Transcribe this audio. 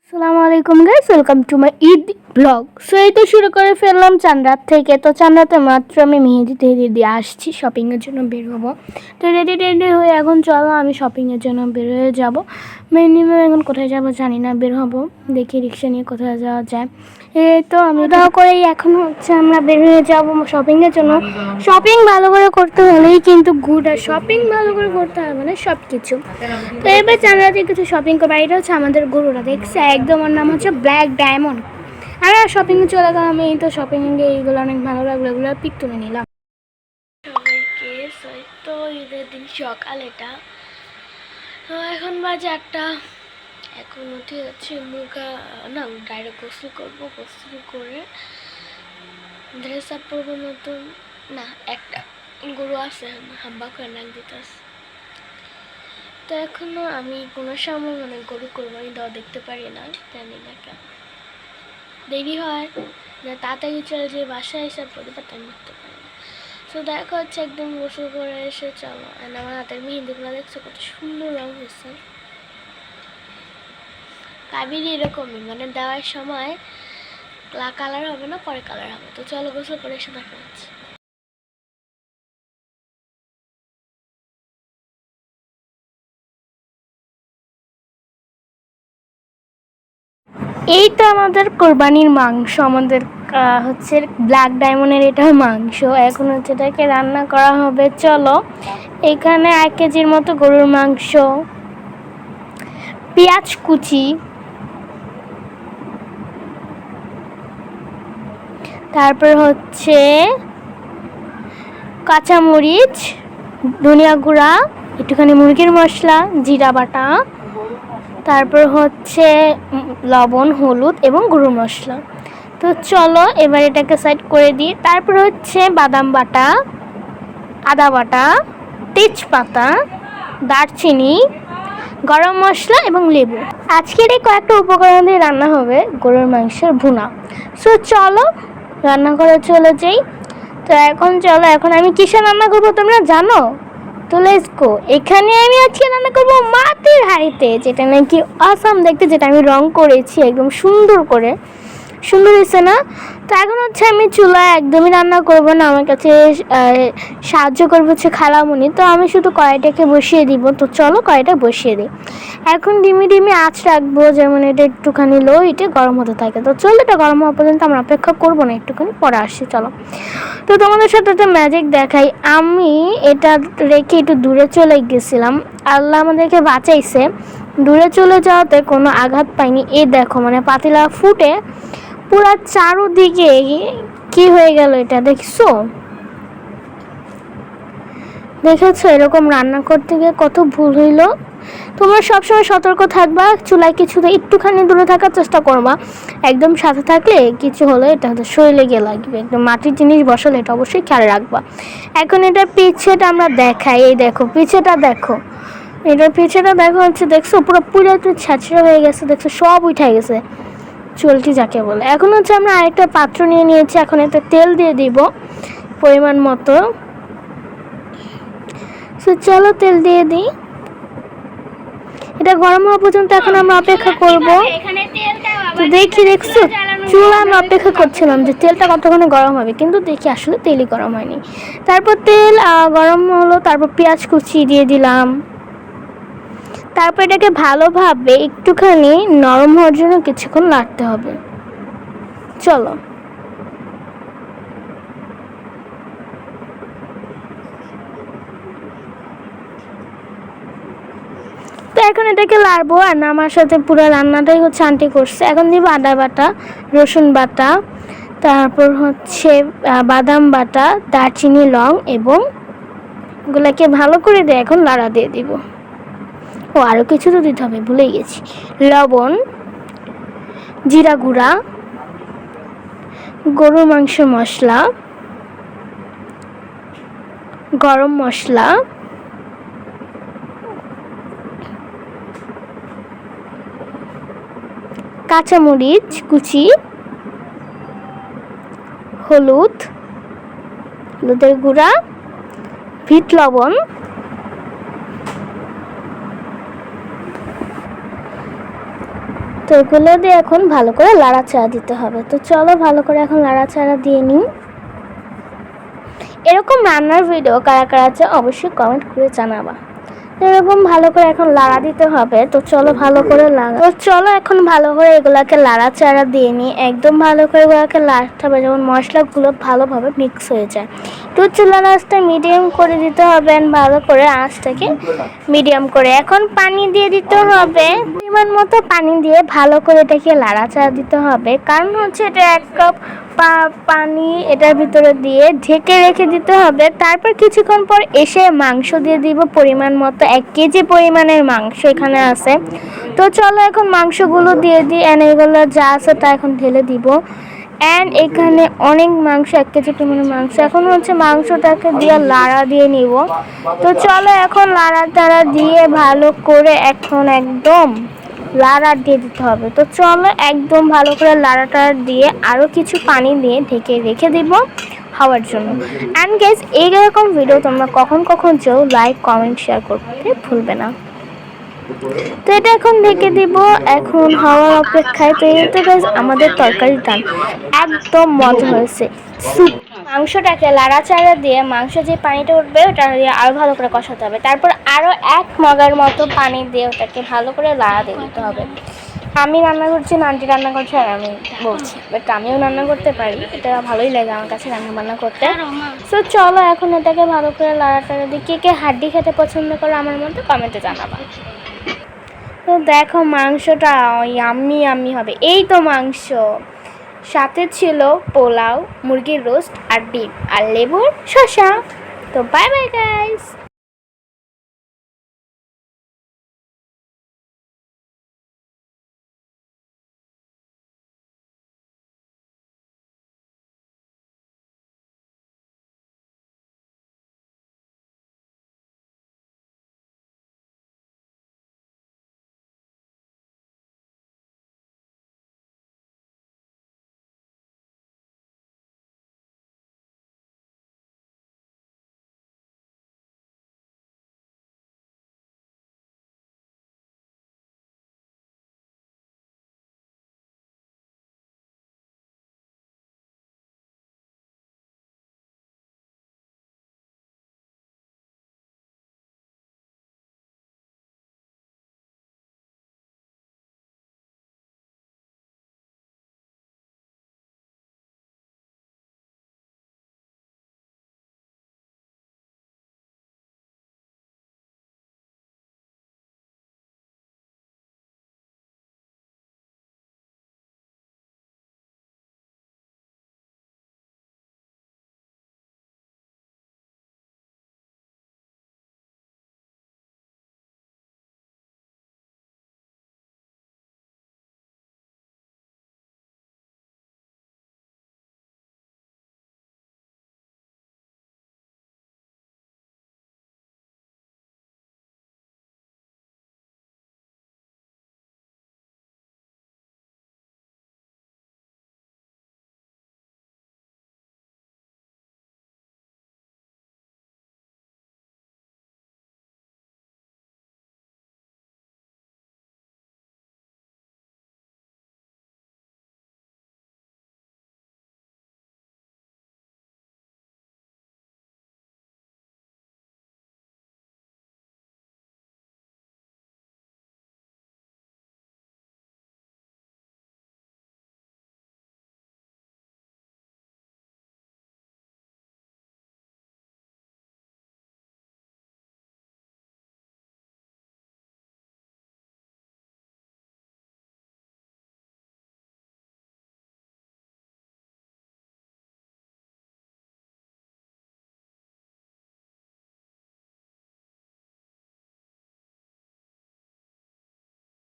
আসসালামু আলাইকুম guys, welcome to my Eid blog. So এই তো শুরু করে ফেললাম চাঁদরাত থেকে। তো চাঁদরাতে মাত্র আমি মেহেদি টেহেদি দিয়ে আসছি, শপিংয়ের জন্য বের হবো। তো রেডি টেডি হয়ে এখন চলো আমি শপিংয়ের জন্য বের হয়ে যাবো। মিনিমাম এখন কোথায় যাবো জানি না, বের হবো, দেখি রিক্সা নিয়ে কোথায় যাওয়া যায়। এই তো আমি দাও করেই এখন হচ্ছে আমরা বের হয়ে যাবো শপিংয়ের জন্য। শপিং ভালো করে করতে হলেই কিন্তু গুড, আর শপিং ভালো করে করতে হবে মানে সব কিছু। তো এবার চাঁদরাতে কিছু শপিং করবো। এটা হচ্ছে আমাদের গরুরা, দেখছে একদম, ওর নাম হচ্ছে ব্ল্যাক ডায়মন্ড। আর শপিংয়ে চলে গেলাম। এই তো শপিংয়ে এইগুলো অনেক ভালো লাগলো, এগুলো পিক তুলে নিলাম সবাইকে। তো ঈদের দিন সকাল এটা। তো এখন বাজে 8টা। এখন উঠে যাচ্ছি মুখা না, ডাইরেক্ট গোসল করবো। গোসল করে ড্রেস আপ পরবো নতুন। না, একটা গরু আছে হাম্বা করে নাক দিতে আছে। তো এখনো আমি কোনো সময় মানে গরু কোরবানি দেওয়া দেখতে পারি না, জানি না কেন দেরি হয় না, তাড়াতাড়ি চলে যে বাসায় এসে প্রতিবার টাইম করতে পারি না। তো দেখা হচ্ছে একদম গোসল করে এসে চলো। আর আমার হাতের মেহেন্দিগুলো দেখছো কত সুন্দর রং হয়েছে। কাবির এরকমই মানে দেওয়ার সময় কালার হবে না, পরে কালার হবে। তো চলো গোসল করে এসে দেখা হচ্ছে। এই তো আমাদের কোরবানির মাংস, আমাদের হচ্ছে ব্ল্যাক ডায়মন্ডের এটা মাংস। এখন হচ্ছে এটাকে রান্না করা হবে। চলো, এখানে 1 কেজির মতো গরুর মাংস, পেঁয়াজ কুচি, তারপর হচ্ছে কাঁচামরিচ, ধনিয়া গুঁড়া, একটুখানি মুরগির মশলা, জিরা বাটা, তারপর হচ্ছে লবণ, হলুদ এবং গরুর মশলা। তো চলো এবার এটাকে সাইড করে দিই। তারপর হচ্ছে বাদাম বাটা, আদা বাটা, তেজপাতা, দারচিনি, গরম মশলা এবং লেবু। আজকের এই কয়েকটা উপকরণ দিয়ে রান্না হবে গরুর মাংসের ভুনা। সো চলো রান্না করে চলে যাই। তো এখন চলো, এখন আমি কিসে রান্না করবো তোমরা জানো? তো লেটস গো। এখানে আমি আজকে রান্না করবো মাটির হাঁড়িতে, যেটা নাকি অসাম দেখতে, যেটা আমি রং করেছি একদম সুন্দর করে। সুন্দর হয়েছে না? তো এখন হচ্ছে আমি চুলায় একদমই রান্না করব না, আমার কাছে সাহায্য করবে হচ্ছে খালামুনি। তো আমি শুধু কড়াইটাকে বসিয়ে দিব। তো চলো কড়াইটা বসিয়ে দিই। এখন ডিমি ডিমি আঁচ রাখবো, যেমন এটা একটুখানি লো হিটে গরম হতে থাকে। তো চলো, এটা গরম হওয়া পর্যন্ত আমরা অপেক্ষা করবো না, একটুখানি পরে আসছি চলো। তো তোমাদের সাথে একটা ম্যাজিক দেখাই। আমি এটা রেখে একটু দূরে চলে গেছিলাম, আল্লাহ আমাদেরকে বাঁচাইছে। দূরে চলে যাওয়াতে কোনো আঘাত পাইনি। এই দেখো মানে পাতিলা ফুটে পুরা চারোদিকে কি হয়ে গেল, এটা দেখছো? দেখেছো এরকম রান্না করতে গিয়ে কত ভুল হইলো। তোমরা সবসময় সতর্ক থাকবা, চুলায় কিছুতে একটুখানি দূরে থাকার চেষ্টা করবা। একদম সাথে থাকলে কিছু হলে এটা হয়তো শরীরে গিয়ে লাগবে। একদম মাটির জিনিস বসালে এটা অবশ্যই খেয়াল রাখবা। এখন এটা পিছেটা আমরা দেখাই। এই দেখো পিছেটা দেখো, এটার পিছেটা দেখো হচ্ছে, দেখছো পুরো পুরো একটু ছ্যাঁচড়া হয়ে গেছে, দেখছো সব উঠে গেছে, চুলটি যাকে বলে। এখন হচ্ছে আমরা আরেকটা পাত্র নিয়ে নিয়েছি। এখন এতে তেল দিয়ে দিব পরিমাণ মতো। তো চলো তেল দিয়ে দিই, এটা গরম হওয়া পর্যন্ত এখন আমরা অপেক্ষা করব। তো দেখছো চুলা আমরা অপেক্ষা করছিলাম যে তেলটা কতক্ষণে গরম হবে, কিন্তু দেখি আসলে তেলই গরম হয়নি। তারপর তেল গরম হলো, তারপর পেঁয়াজ কুচি দিয়ে দিলাম। তারপর এটাকে ভালোভাবে একটুখানি নরম হওয়ার জন্য কিছুক্ষণ নাড়তে হবে। চলো, তো এখন এটাকে লাড়বো। আর আমার সাথে পুরো রান্নাটাই হচ্ছে আন্টি করছে। এখন দিব আদা বাটা, রসুন বাটা, তারপর হচ্ছে বাদাম বাটা, দারচিনি, লং এবং এগুলাকে ভালো করে দিয়ে এখন লাড়া দিয়ে দিব। ও আরও কিছু তো দিতে হবে, ভুলে গেছি। লবণ, জিরা গুঁড়া, গরুর মাংস মশলা, গরম মশলা, কাঁচামরিচ কুচি, হলুদের গুঁড়া, বিট লবণ, তো এগুলো দিয়ে এখন ভালো করে নাড়াচাড়া দিতে হবে। তো চলো ভালো করে এখন নাড়াচাড়া দিয়ে নিই। এরকম রান্নার ভিডিও কারা কারা আছে অবশ্যই কমেন্ট করে জানাবা। এরকম ভালো করে এখন লাড়া দিতে হবে। তো চলো ভালো করে এখন ভালো করে এগুলাকে লাড়াচাড়া দিয়ে নিই। একদম ভালো করে এগুলাকে লাড়তে হবে যেমন মশলাগুলো ভালোভাবে মিক্স হয়ে যায়। তো চুলার আঁচটা মিডিয়াম করে দিতে হবে, ভালো করে আঁচটাকে মিডিয়াম করে এখন পানি দিয়ে দিতে হবে। পরিমাণ মতো পানি দিয়ে ভালো করে এটাকে লাড়াচাড়া দিতে হবে, কারণ হচ্ছে এটা 1 কাপ পানি এটার ভিতরে দিয়ে ঢেকে রেখে দিতে হবে। তারপর কিছুক্ষণ পর এসে মাংস দিয়ে দিব পরিমাণ মতো। 1 কেজি পরিমাণের মাংস এখানে আছে। তো চলো এখন মাংসগুলো দিয়ে দিই, এগুলো যা আছে তা এখন ঢেলে দিব। এখানে অনেক মাংস, 1 কেজি পরিমাণের মাংস। এখন হচ্ছে মাংসটাকে দিয়ে লাড়া দিয়ে নিব। তো চলো এখন লাড়া টাড়া দিয়ে ভালো করে এখন একদম লাড়া দিয়ে দিতে হবে। তো চলো একদম ভালো করে লাড়াটা দিয়ে আরও কিছু পানি দিয়ে ঢেকে রেখে দিব হওয়ার জন্য। গাইস এইরকম ভিডিও তোমরা কখন চাও লাইক কমেন্ট শেয়ার করতে ভুলবে না। তো এটা এখন ঢেকে দিব এখন হওয়ার অপেক্ষায়। তো এই তো গাইস আমাদের তরকারি টান একদম মজা হয়েছে। মাংসটাকে লাড়াচাড়া দিয়ে মাংস যে পানিটা উঠবে ওটা দিয়ে আরও ভালো করে কষাতে হবে। তারপর আরও 1 মগের মতো পানি দিয়ে ওটাকে ভালো করে লাড়া দিয়ে দিতে হবে। আমি রান্না করছি না, আন্টি রান্না করছে আর আমি বলছি, বাট আমিও রান্না করতে পারি, এটা ভালোই লাগে আমার কাছে রান্না বান্না করতে। সো চলো এখন এটাকে ভালো করে লাড়াটাড়া দিয়ে কে হাড্ডি খেতে পছন্দ করে আমার মধ্যে কমেন্টে জানাবা। তো দেখো মাংসটা ইয়াম্মি হবে। এই তো মাংস, সাথে ছিল পোলাও, মুরগির রোস্ট আর ডিম আর লেবুর শসা। তো বাই বাই গাইস।